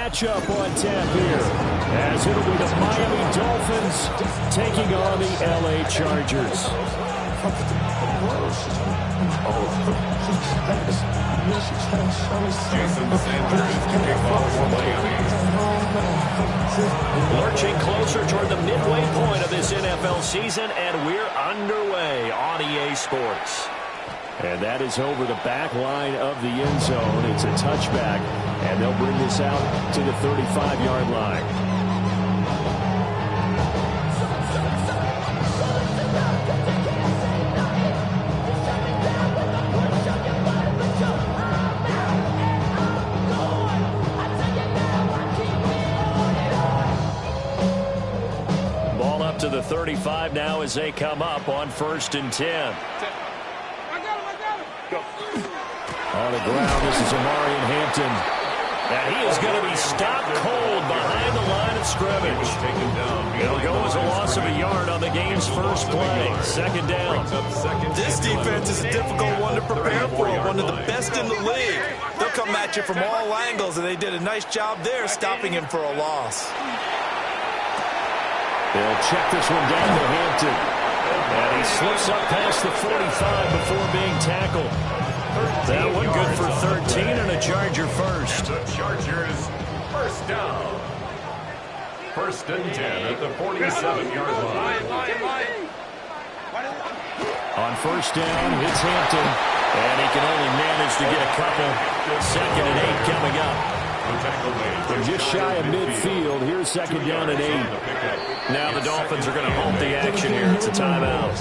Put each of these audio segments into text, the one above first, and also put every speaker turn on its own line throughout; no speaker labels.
matchup on tap here, as it'll be the Miami Dolphins taking on the LA Chargers. Lurching closer toward the midway point of this NFL season, and we're underway on EA Sports. And that is over the back line of the end zone. It's a touchback, and they'll bring this out to the 35-yard line. Ball up to the 35 now as they come up on 1st and 10. On the ground, this is Omarion Hampton. And he is going to be stopped cold behind the line of scrimmage. It'll go as a loss of a yard on the game's first play. 2nd down.
This defense is a difficult one to prepare for. One of the best in the league. They'll come at you from all angles, and they did a nice job there stopping him for a loss.
They'll check this one down to Hampton. And he slips up past the 45 before being tackled. That one good for 13 and a Charger first.
And the Chargers first down. 1st and 10 at the 47-yard line.
On 1st down, it's Hampton. And he can only manage to get a couple. 2nd and 8 coming up. From just shy of midfield, here's 2nd down and 8. Now the Dolphins are going to halt the action here. It's a timeout.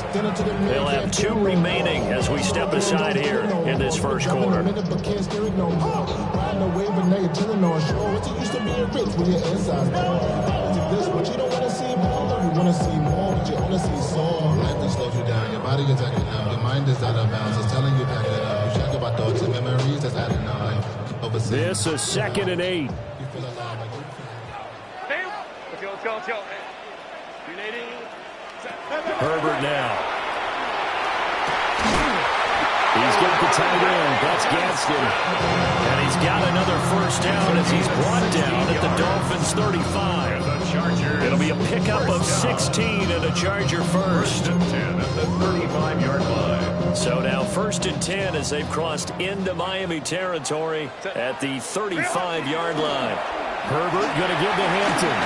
They'll have 2 remaining as we step aside here in this first quarter.
Your body is acting up. Your mind is out of bounds. It's telling you back it up. You check about thoughts and memories that's adding up.
This is 2nd and 8. Herbert now. He's got the tight end. That's Gadsden. And he's got another first down as he's brought down at the Dolphins' 35. It'll be a pickup of 16 and a Charger first.
10 at the 35-yard line.
So now 1st and 10 as they've crossed into Miami territory at the 35-yard line. Herbert going to give to Hampton.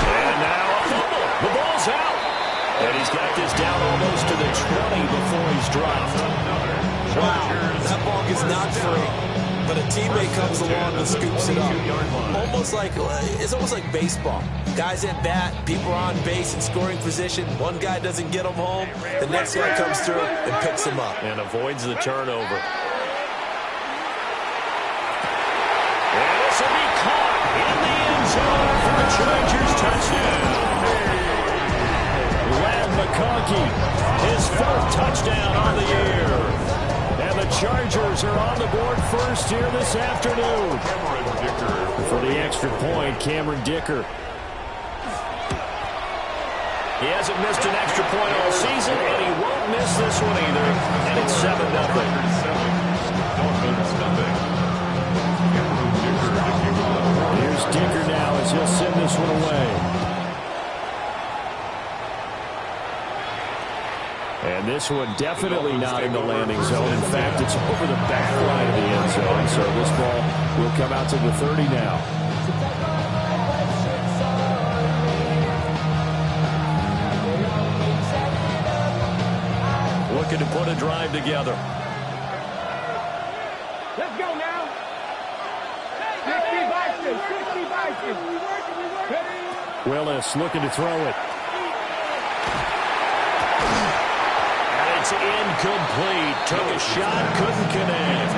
And now a fumble. The ball's out. And he's got this down almost to the 20 before he's dropped.
Wow, that ball gets knocked free. But a teammate comes along and scoops it up. It's almost like baseball. Guys at bat, people are on base in scoring position. One guy doesn't get him home. The next guy comes through and picks him up.
And avoids the turnover. And this will be caught in the end zone for a Chargers touchdown. Lad McConkey, his 4th touchdown on the year. And the Chargers are on the board first here this afternoon. For the extra point, Cameron Dicker. He hasn't missed an extra point all season, and he won't miss this one either. And it's 7-0. Here's Dicker now as he'll send this one away. And this one definitely not in the landing zone. In fact, it's over the back line of the end zone. So this ball will come out to the 30 now. Looking to put a drive together.
Let's go now. 60
Willis looking to throw it. It's incomplete. Took a shot, couldn't connect.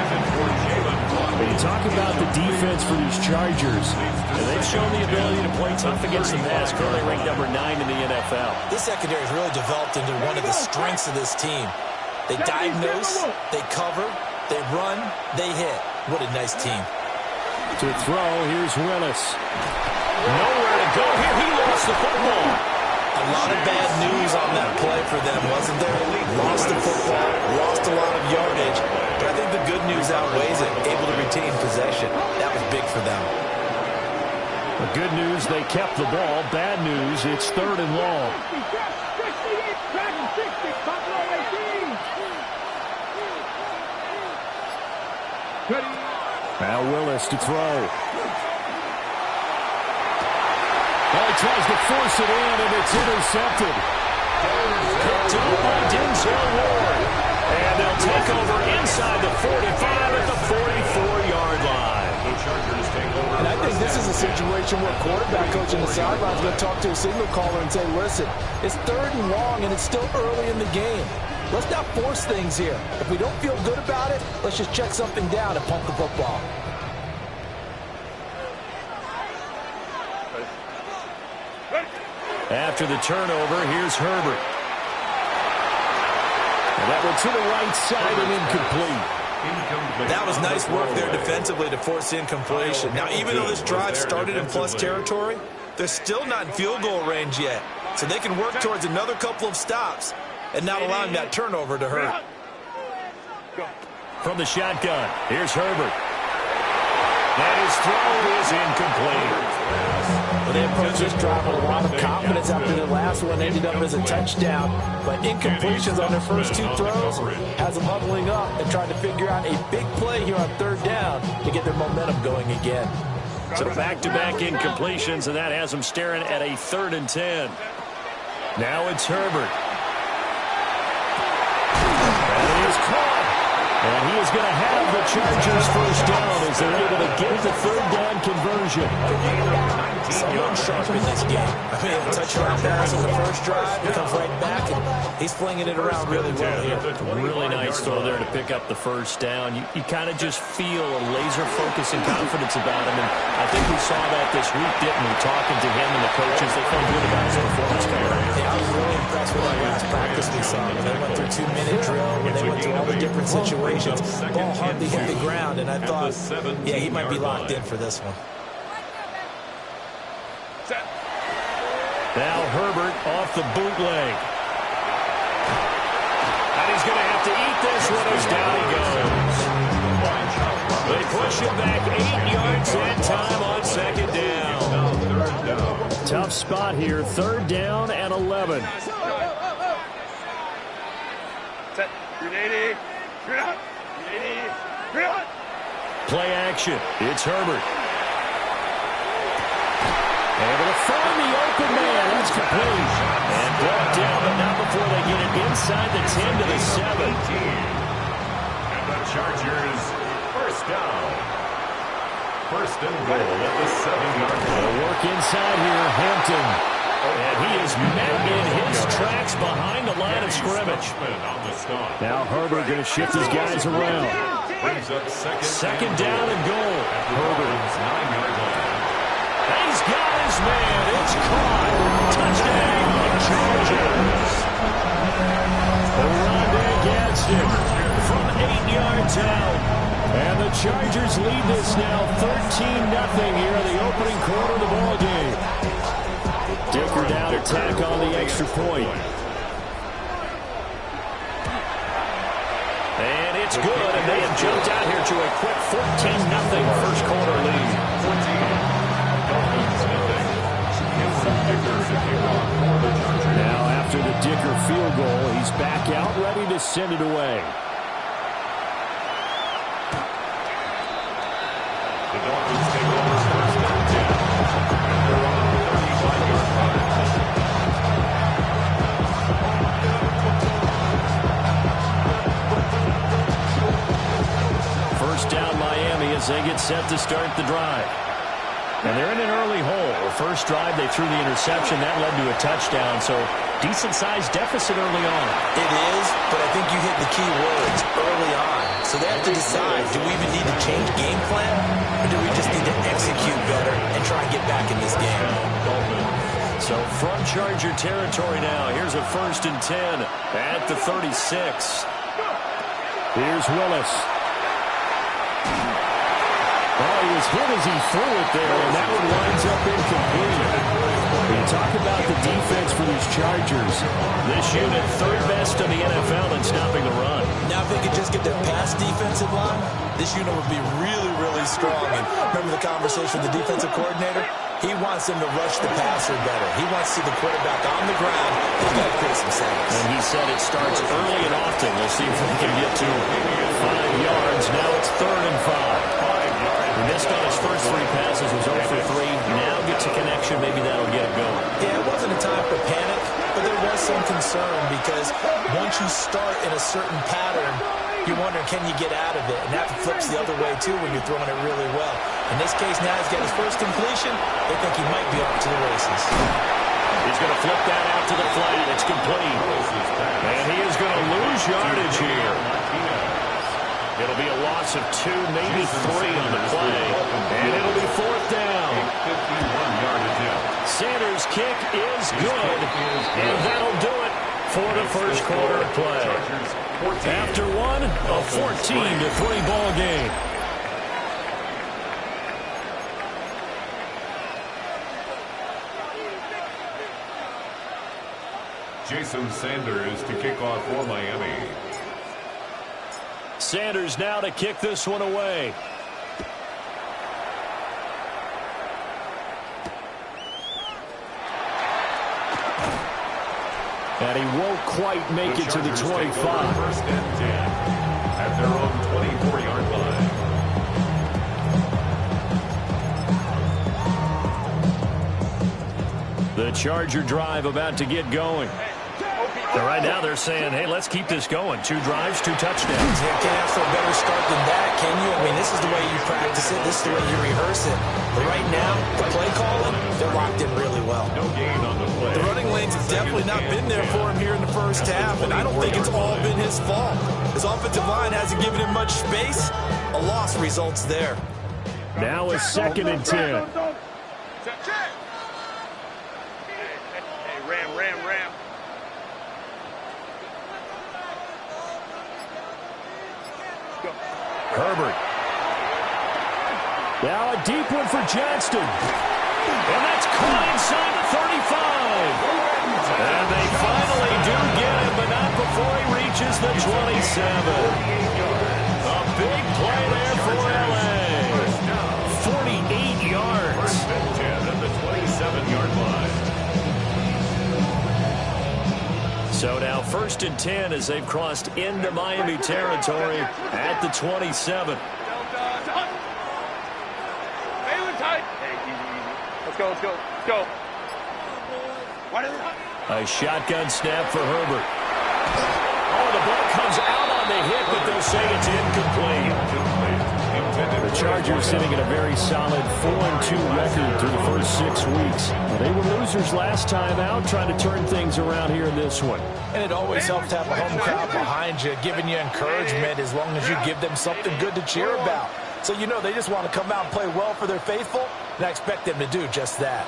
When you talk about the defense for these Chargers, they've shown the ability to play tough against the pass, currently ranked number 9 in the NFL.
This secondary has really developed into one of the strengths of this team. They diagnose, they cover, they run, they hit. What a nice team.
To throw, here's Willis. Nowhere to go here. He lost the football.
A lot of bad news on that play for them, wasn't there? Lost the football, lost a lot of yardage, but I think the good news outweighs it. Able to retain possession. That was big for them.
The good news, they kept the ball. Bad news, it's 3rd and long. Now Willis to throw. Well, he tries to force it in, and it's intercepted. Picked up by Denzel Ward. And they'll take over inside the 45 at the 44-yard line.
And I think this is a situation where quarterback coach on the sideline is going to talk to a signal caller and say, listen, it's 3rd and long, and it's still early in the game. Let's not force things here. If we don't feel good about it, let's just check something down and pump the football.
After the turnover, here's Herbert. And that went to the right side and incomplete.
That was nice work there defensively to force incompletion. Now, even though this drive started in plus territory, they're still not in field goal range yet. So they can work towards another couple of stops and not allowing that turnover to hurt.
From the shotgun, here's Herbert. And his throw is incomplete.
Well, they approached this drive with a lot of confidence after the last one ended up as a touchdown. But incompletions on their first 2 throws has them huddling up and trying to figure out a big play here on 3rd down to get their momentum going again.
So back-to-back incompletions, and that has them staring at a 3rd and 10. Now it's Herbert. And it is caught. And he is going to have the Chargers first down as they're able to get the 3rd down conversion.
Someone sharp in this game. I mean, a touchdown pass on the first drive, he comes right back, and he's flinging it around really well here.
Really nice throw there to pick up the first down. You kind of just feel a laser focus and confidence about him, and I think we saw that this week, didn't we? Talking to him and the coaches, they felt good about his performance coming out.
Yeah, I was really impressed with that last practice we saw. When they went through 2-minute drill, when they went through all the different situations, ball hardly hit the ground, and I thought, yeah, he might be locked in for this one.
Now Herbert off the bootleg. And he's going to have to eat this one as down he goes. They push him back 8 yards and time on 2nd down. Tough spot here, 3rd down and 11.
Set. Ready.
Play action. It's Herbert. Able to find the open man. That's complete. And brought down, but not before they get it inside the 10 to the 7.
And the Chargers, first down. 1st and goal at the 7-yard line.
They'll work inside here, Hampton. And he is met in his tracks behind the line of scrimmage. Now Herbert going to shift his guys around.
Brings up
2nd down and goal.
Herbert's 9-yard line.
He's got his man. It's caught. Touchdown, Chargers. Oronde Gadsden from 8 yards out. And the Chargers lead this now 13-0 here in the opening quarter of the ball game. Dicker down to tack on the extra point. And it's good, and they have jumped out here to a quick 14-0 first quarter lead. Now after the Dicker field goal, he's back out ready to send it away.
The Dolphins take over 1st and 10. They're on the 35-yard line.
First down Miami as they get set to start the drive. And they're in an early hole. The first drive, they threw the interception. That led to a touchdown, so decent-sized deficit early on.
It is, but I think you hit the key words, early on. So they have to decide, do we even need to change game plan, or do we just need to execute better and try and get back in this game?
So from Charger territory now, here's a 1st and 10 at the 36. Here's Willis. Oh, he was hit as he threw it there, and that one winds up incomplete. When you talk about the defense for these Chargers, this unit third best in the NFL in stopping the run.
Now, if they could just get their pass defensive line, this unit would be really, really strong. And remember the conversation with the defensive coordinator? He wants them to rush the passer better. He wants to see the quarterback on the ground. They've got to create some sacks.
And he said it starts early and often. We'll see if we can get to 5 yards. Now it's 3rd and 5. He missed on his first 3 passes, was 0 for 3. Now gets a connection. Maybe that'll get it going.
Yeah, it wasn't a time for panic, but there was some concern because once you start in a certain pattern, you're wondering, can you get out of it? And that flips the other way, too, when you're throwing it really well. In this case, now he's got his first completion. They think he might be off to the races.
He's going to flip that out to the flat. It's complete. And he is going to lose yardage here. It'll be a loss of 2, maybe 3 on the play. And it'll be 4th down. Sanders' kick is good. And that'll do it for the first quarter of play. After one, a 14-3 ball game.
Jason Sanders to kick off for Miami.
Sanders now to kick this one away. And he won't quite make it to the 25.
First and 10 at their own 24-yard line.
The Charger drive about to get going. So right now they're saying, hey, let's keep this going. 2 drives, 2 touchdowns.
You can't ask for a better start than that, can you? I mean, this is the way you practice it. This is the way you rehearse it. But right now, the play calling, they're locked in really well.
No gain on the play.
The running lanes have definitely not been there for him here in the first half, and I don't think it's all been his fault. His offensive line hasn't given him much space. A loss results there.
Now a 2nd and 10.
Hey, ram.
Herbert. Now a deep one for Johnston. And that's caught inside the 35. And they finally do get him, but not before he reaches the 27. A big play there for L.A. 48 yards.
First and 10 at the 27-yard line.
So now 1st and 10 as they've crossed into Miami territory at the 27.
Let's go.
A shotgun snap for Herbert. Oh, the ball comes out on the hit, but they'll say it's incomplete. The Chargers sitting at a very solid 4-2 record through the first 6 weeks. They were losers last time out, trying to turn things around here in this one.
And it always helps to have a home crowd behind you, giving you encouragement as long as you give them something good to cheer about. So you know they just want to come out and play well for their faithful, and I expect them to do just that.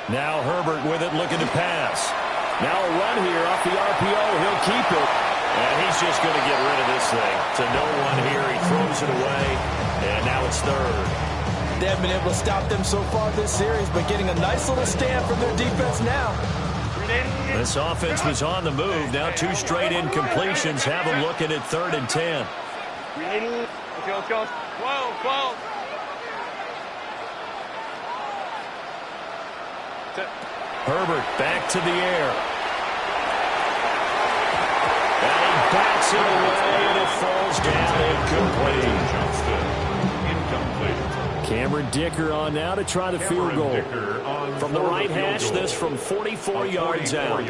Now Herbert with it, looking to pass. Now a run here off the RPO. He'll keep it. And he's just going to get rid of this thing. To no one here. He throws it away. And now it's 3rd.
They haven't been able to stop them so far this series, but getting a nice little stand from their defense now.
This offense was on the move. Now 2 straight incompletions have them looking at 3rd and 10.
Let's go. Whoa.
Herbert back to the air. And he bats it away, and it falls down incomplete. Cameron Dicker on now to try the field goal. From the right hash, this from 44 yards out. And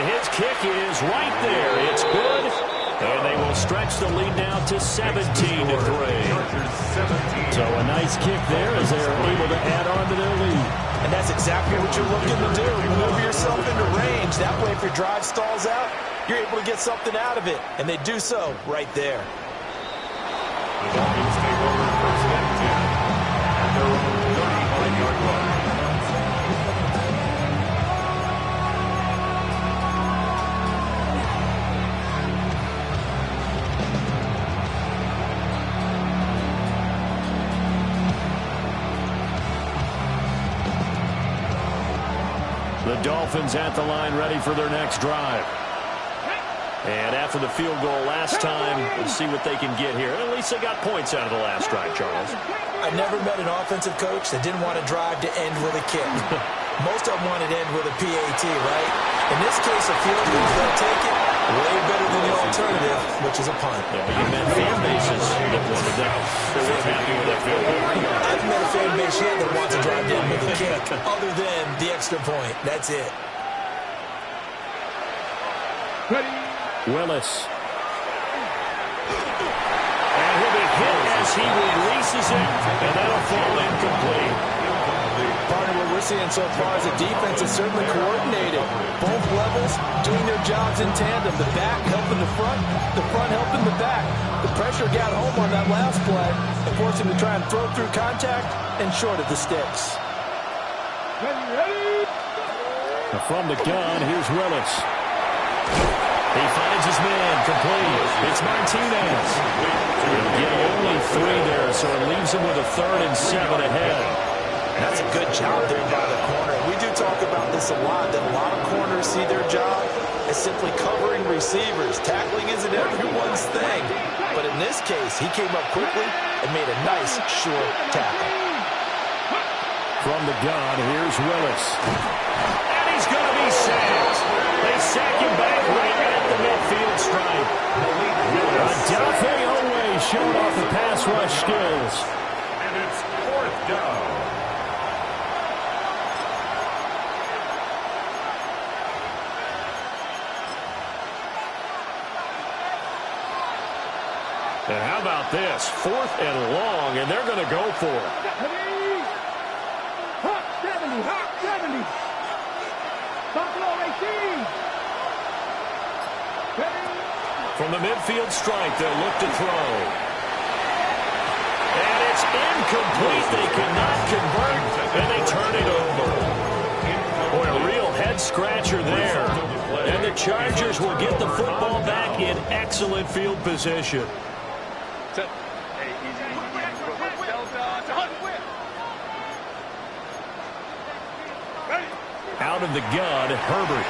his kick is right there. It's good. And they will stretch the lead now to 17-3. So a nice kick there as they are able to add on to their lead.
And that's exactly what you're looking to do. Maneuver yourself into range. That way, if your drive stalls out, you're able to get something out of it. And they do so right there.
The Dolphins take over 1st and 10 at their own 35-yard line.
The Dolphins at the line ready for their next drive. And after the field goal last time, we'll see what they can get here. At least they got points out of the last drive, Charles.
I never met an offensive coach that didn't want to drive to end with a kick. Most of them wanted to end with a PAT, right? In this case, a field goal, they'll take it. Way better than the alternative, which is a punt.
Yeah, you met fan bases that wanted that. They weren't happy with that field goal.
I haven't met a fan base yet that wants to drive to end with a kick, other than the extra point. That's it.
Willis. And he'll be hit as he releases it, and that'll fall incomplete.
Part of what we're seeing so far is the defense is certainly coordinated. Both levels doing their jobs in tandem. The back helping the front helping the back. The pressure got home on that last play and forced him to try and throw through contact and short of the sticks.
From the gun, here's Willis. He finds his man, complete. It's Martinez. He'll get only 3 there, so it leaves him with a 3rd and 7 ahead.
That's a good job there by the corner. We do talk about this a lot, that a lot of corners see their job as simply covering receivers. Tackling isn't everyone's thing. But in this case, he came up quickly and made a nice, short tackle.
From the gun, here's Willis. And he's going to be sacked. They sack him back right at the midfield stripe. Adelphi always showing off the pass rush skills.
And it's 4th down.
And how about this? 4th and long, and they're going to go for it.
70. Buffalo 18.
From the midfield stripe, they'll look to throw. And it's incomplete. They cannot convert, and they turn it over. Boy, a real head-scratcher there. And the Chargers will get the football back in excellent field position.
Hey, easy.
Out of the gun, Herbert.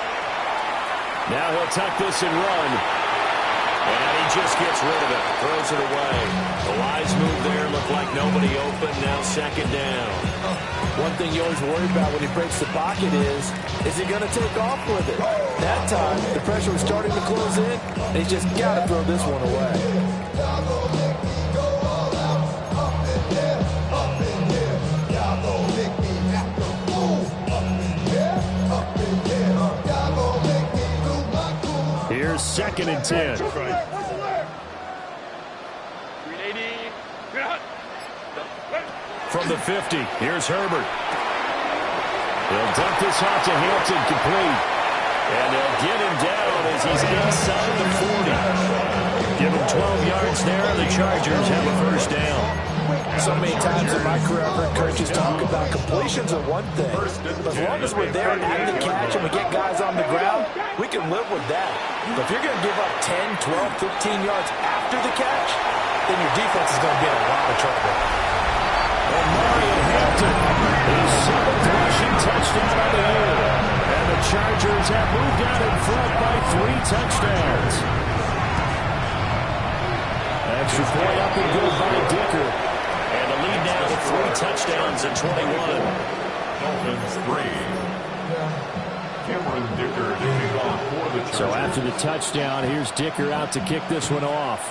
Now he'll tuck this and run. And he just gets rid of it. Throws it away. The wise move there. Looked like nobody open. Now 2nd down.
One thing you always worry about when he breaks the pocket is he going to take off with it? That time, the pressure was starting to close in, and he's just got to throw this one away.
Here's 2nd and 10.
380.
From the 50, here's Herbert. He'll dump this off to Hampton, complete. And they'll get him down as he's inside the 40. Give him 12 yards there, and the Chargers have a 1st down.
So many times in my career, I've heard coaches talk about completions are one thing. But as long as we're there at the catch and we get guys on the ground, we can live with that. But if you're going to give up 10, 12, 15 yards after the catch, then your defense is going to be in a lot of trouble.
And Mario Hampton, his 7th rushing touchdown of the year. And the Chargers have moved out in front by 3 touchdowns. Extra point up and good by Dicker. And the lead now to 3 touchdowns at 21.
Dolphins 3. Cameron Dicker kicking off for the Chargers.
So after the touchdown, here's Dicker out to kick this one off.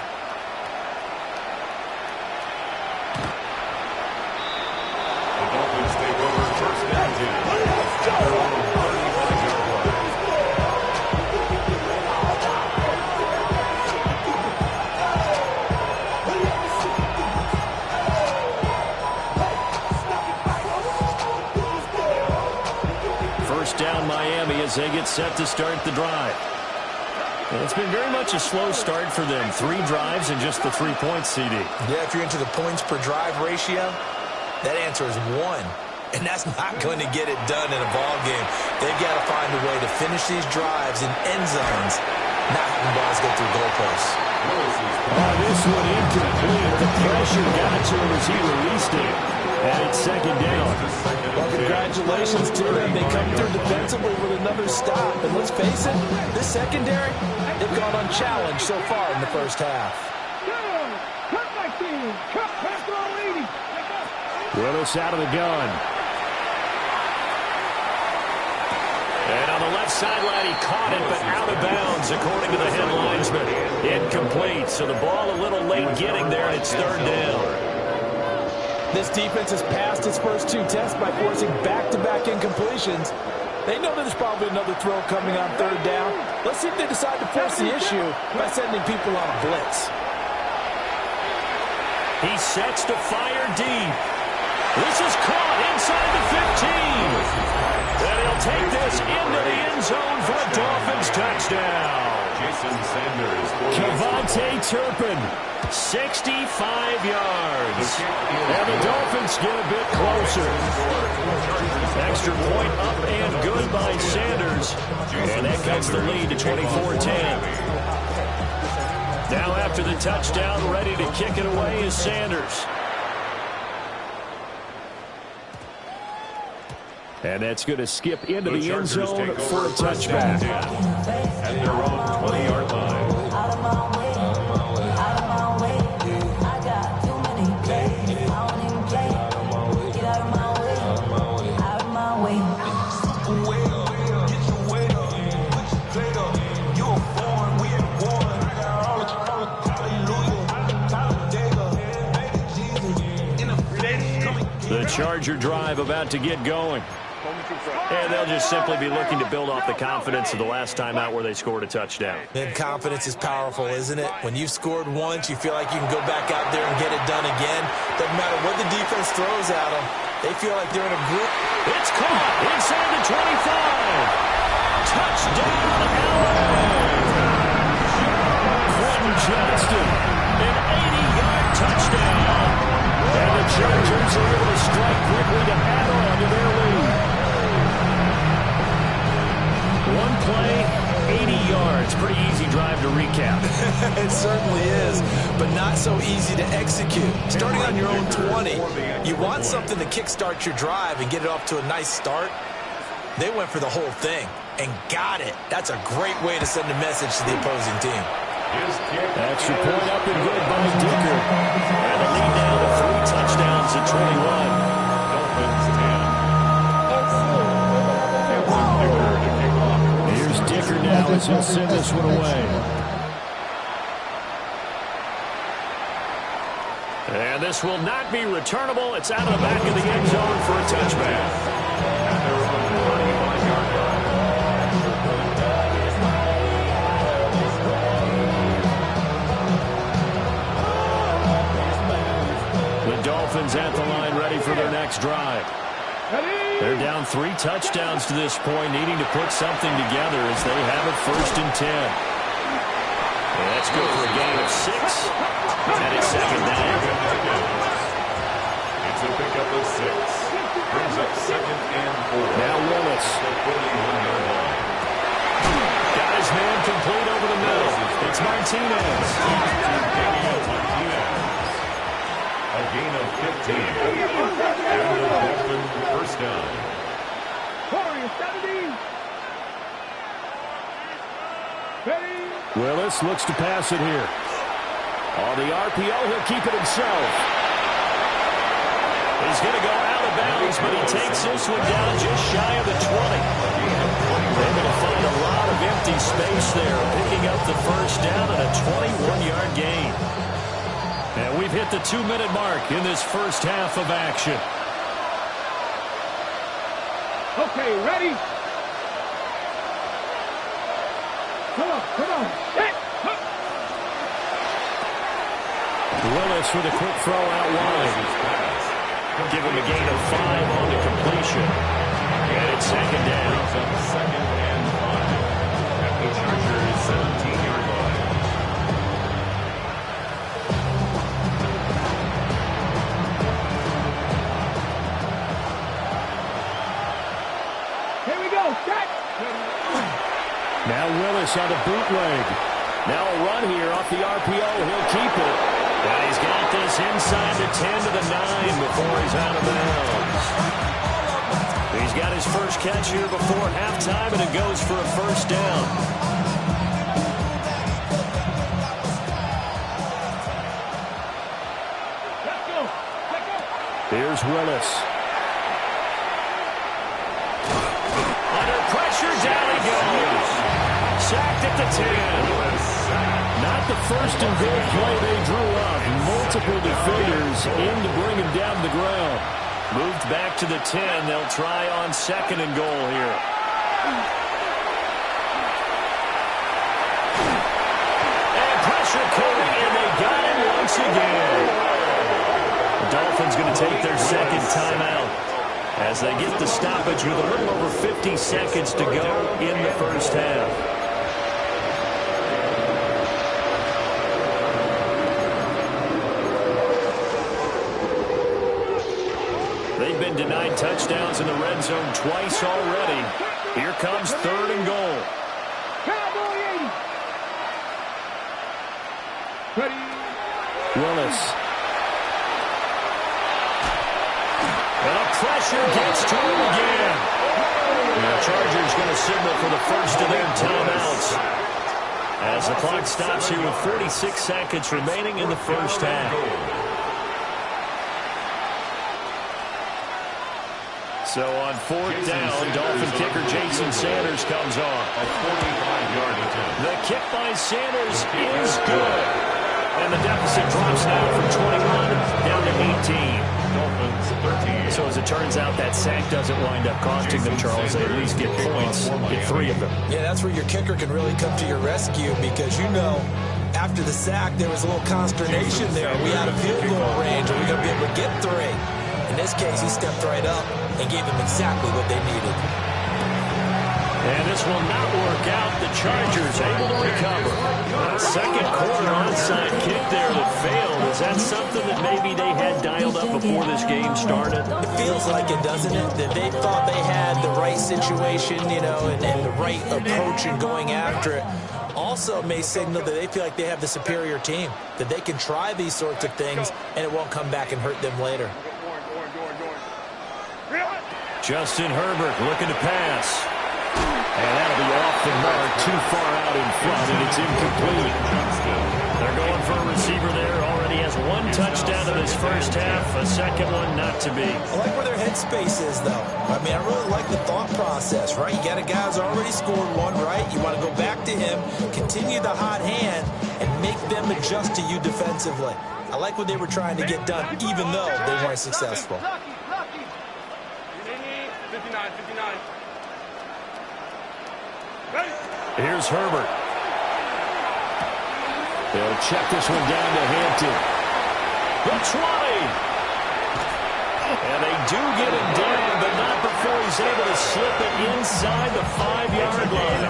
The Dolphins take over 1st and 10. They're on the 35-yard line.
Down Miami as they get set to start the drive. And it's been very much a slow start for them. 3 drives and just the 3 points, CD.
Yeah, if you're into the points per drive ratio, that answer is 1. And that's not going to get it done in a ball game. They've got to find a way to finish these drives in end zones, not having balls go through goalposts.
This one incomplete. The pressure got to him as he released it. And it's second down.
Well, congratulations to them. They come through defensively with another stop. And let's face it, this secondary, they've gone unchallenged so far in the first half.
Willis out of the gun. And on the left sideline, he caught it, but out of bounds, according to the head linesman. Incomplete, so the ball a little late getting there, and it's third down.
This defense has passed its first two tests by forcing back-to-back incompletions. They know that there's probably another throw coming on third down. Let's see if they decide to force the issue by sending people on a blitz.
He sets to fire deep. This is caught inside the 15. And he'll take this into the end zone for a Dolphins touchdown.
Jason Sanders.
Kevontae Turpin, 65 yards. And the Dolphins get a bit closer. Extra point up and good by Sanders. And that cuts the lead to 24-10. Now after the touchdown, ready to kick it away is Sanders. And that's going to skip into the end zone for a touchback.
At their own 20-yard line.
The Charger drive about to get going. And they'll just simply be looking to build off the confidence of the last time out where they scored a touchdown.
And confidence is powerful, isn't it? When you've scored once, you feel like you can go back out there and get it done again. Doesn't matter what the defense throws at them. They feel like they're in a group.
It's caught inside the 25. Touchdown, LA! Quentin Johnston, an 80-yard touchdown. And the Chargers are able to strike quickly to add on to their lead. One play, 80 yards. Pretty easy drive to recap.
It certainly is, but not so easy to execute. Starting on your own 20, you want something to kickstart your drive and get it off to a nice start. They went for the whole thing and got it. That's a great way to send a message to the opposing team.
Extra point up and good by Dicker. And the lead now to 3 touchdowns at 21. Here's Dicker now as he'll send this one away. And this will not be returnable. It's out of the back of the end zone for a touchback. Dolphins at the line, ready for their next drive. They're down 3 touchdowns to this point, needing to put something together as they have it 1st and 10. And that's good for a gain of 6. And it's second down.
It's a pickup of 6. Brings up 2nd and 4.
Now Willis. Got his man complete over the middle. It's Martinez.
A gain of 15. And the Dolphins first down.
Willis looks to pass it here. On the RPO, he'll keep it himself. He's going to go out of bounds, but he takes this one down just shy of the 20. Able to find a lot of empty space there, picking up the first down and a 21-yard gain. And we've hit the 2-minute mark in this first half of action.
Okay, ready? Come on. Hit.
Willis with a quick throw out wide. Give him a gain of 5 on the completion. And it's second down.
2nd and 5. At the Chargers 17-yard line.
Here we go. Set.
Now Willis on the bootleg. Now a run here off the RPO. He'll keep it. And he's got this Gets inside the 10 to the 9 before he's out of bounds. He's got his first catch here before halftime, and it goes for a first down. Here's Willis. Under pressure, down he goes. Sacked at the 10. Not the first and goal play they drew up. Multiple defenders in to bring him down to the ground. Moved back to the 10. They'll try on second and goal here. And pressure coming, and they got him once again. The Dolphins going to take their second timeout as they get the stoppage with a little over 50 seconds to go in the first half. They've been denied touchdowns in the red zone twice already. Here comes third and goal. Willis. And a pressure gets to him again. And the Chargers going to signal for the first of their timeouts as the clock stops here with 46 seconds remaining in the first half. So on fourth down, Dolphin kicker Jason Sanders comes on.
A 45-yard attempt.
The kick by Sanders is good. And the deficit drops now from 21 down to 18.
Dolphins 13.
So as it turns out, that sack doesn't wind up costing them, Charles. They at least get points, get 3 of them.
Yeah, that's where your kicker can really come to your rescue because, you know, after the sack, there was a little consternation there. We had a field goal range. Are we going to be able to get 3? In this case, he stepped right up and gave them exactly what they needed.
And this will not work out. The Chargers able to recover. A second quarter onside kick there that failed. Is that something that maybe they had dialed up before this game started?
It feels like it, doesn't it? That they thought they had the right situation, you know, and the right approach in going after it. Also may signal that they feel like they have the superior team, that they can try these sorts of things and it won't come back and hurt them later.
Justin Herbert looking to pass. And that'll be off the mark, too far out in front, and it's incomplete. They're going for a receiver there. Already has 1 touchdown in this first half, a second one not to be.
I like where their headspace is, though. I mean, I really like the thought process, right? You got a guy who's already scored 1, right? You want to go back to him, continue the hot hand, and make them adjust to you defensively. I like what they were trying to get done, even though they weren't successful.
59.
Here's Herbert. They'll check this one down to Hampton. The 20. And they do get him down, but not before he's able to slip it inside the 5-yard line.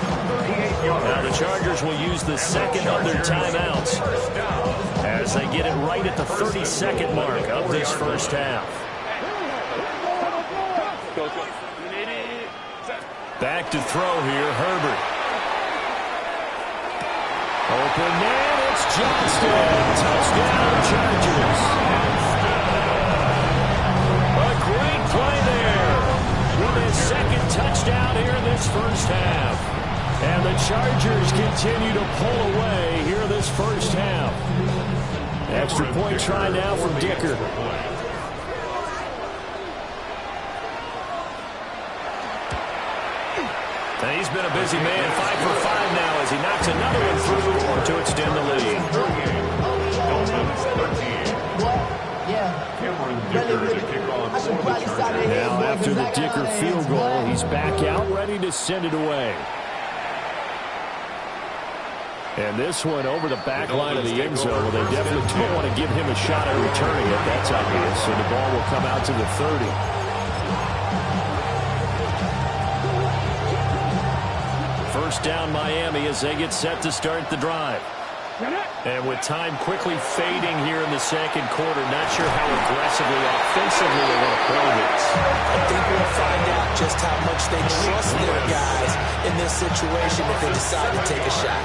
Now the Chargers will use the second of their timeouts as they get it right at the 32nd mark of this first half. Back to throw here, Herbert. Open man, it's Johnston. Touchdown, Chargers. A great play there with his second touchdown here in this first half. And the Chargers continue to pull away here in this first half. Extra point try now from Dicker. He's been a busy man, 5 for 5 now as he knocks another one through to extend the lead. Now after the Dicker field goal, he's back out ready to send it away. And this one over the back line of the end zone. Well, they definitely don't want to give him a shot at returning it. That's obvious. So the ball will come out to the 30. First down Miami as they get set to start the drive. And with time quickly fading here in the second quarter, not sure how aggressively, offensively they want to play this.
I think we'll find out just how much they trust their guys in this situation if they decide to take a shot.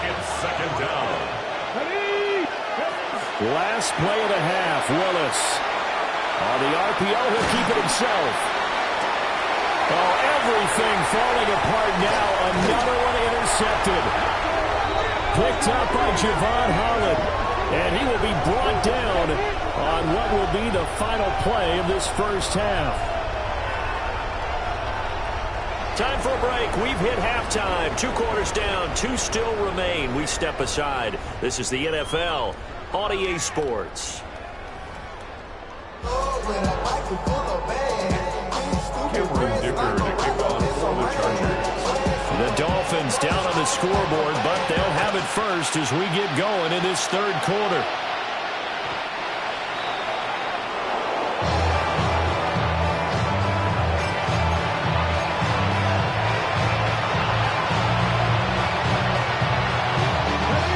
It's second down.
Last play of the half, Willis. On the RPO, he'll keep it himself. Oh, everything falling apart now. Another one intercepted. Picked up by Javon Holland. And he will be brought down on what will be the final play of this first half.
Time for a break. We've hit halftime. 2 quarters down. 2 still remain. We step aside. This is the NFL on EA Sports.
Cameron Dicker to kick off for the Chargers.
The Dolphins down on the scoreboard, but they'll have it first as we get going in this third quarter.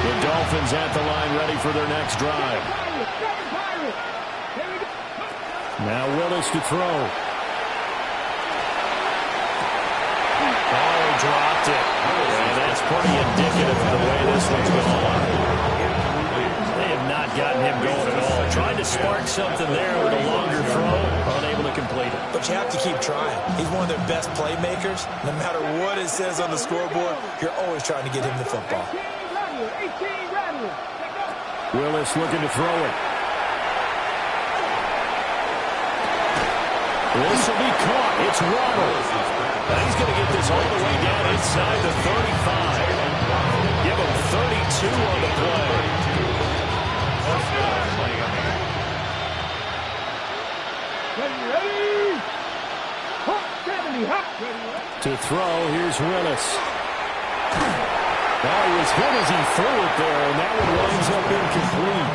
The Dolphins at the line ready for their next drive. Now Willis to throw. Dropped it. And that's pretty indicative of the way this one's going. They have not gotten him going at all. Trying to spark something there with a longer throw. Unable to complete it.
But you have to keep trying. He's one of their best playmakers. No matter what it says on the scoreboard, you're always trying to get him the football.
Willis looking to throw it. This will be caught. It's Waddle. And he's going to get this all the way down inside the 35. Give him 32 on the play. To throw, here's Willis. Well, he was hit as he threw it there, and that one winds up incomplete.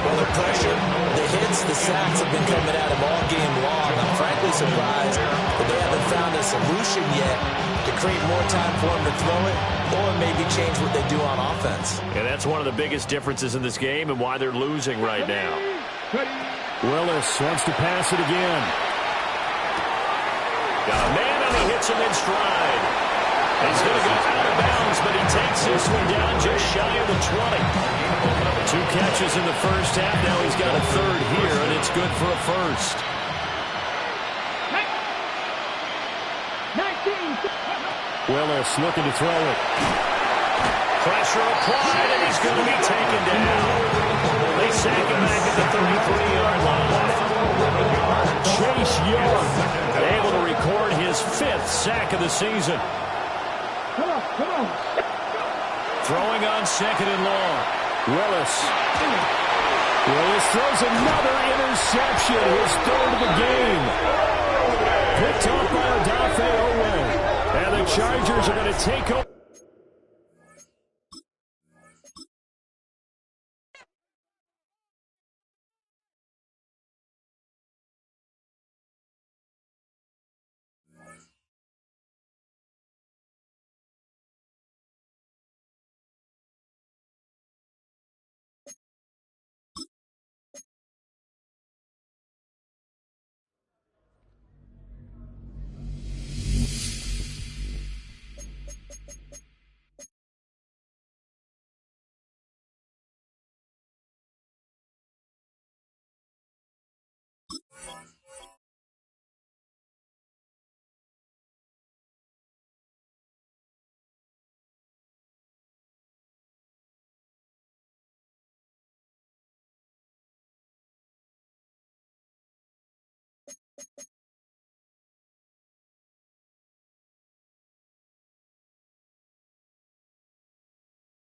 Well, the pressure, the hits, the sacks have been coming at him all game long. I'm frankly surprised that they haven't found a solution yet to create more time for him to throw it or maybe change what they do on offense.
And that's one of the biggest differences in this game and why they're losing right now.
Willis wants to pass it again.
Got a man and he hits him in stride. He's going to go out of bounds, but he takes this one down just shy of the 20. 2 catches in the first half. Now he's got a third here, and it's good for a first.
Willis looking to throw it.
Pressure applied, and he's going to be taken down. They sack him back at the 33-yard line.
Chase Young able to record his 5th sack of the season.
Come on.
Throwing on 2nd and long. Willis throws another interception, his 3rd of the game. Picked up by Odafe Owe. And the Chargers are going to take over.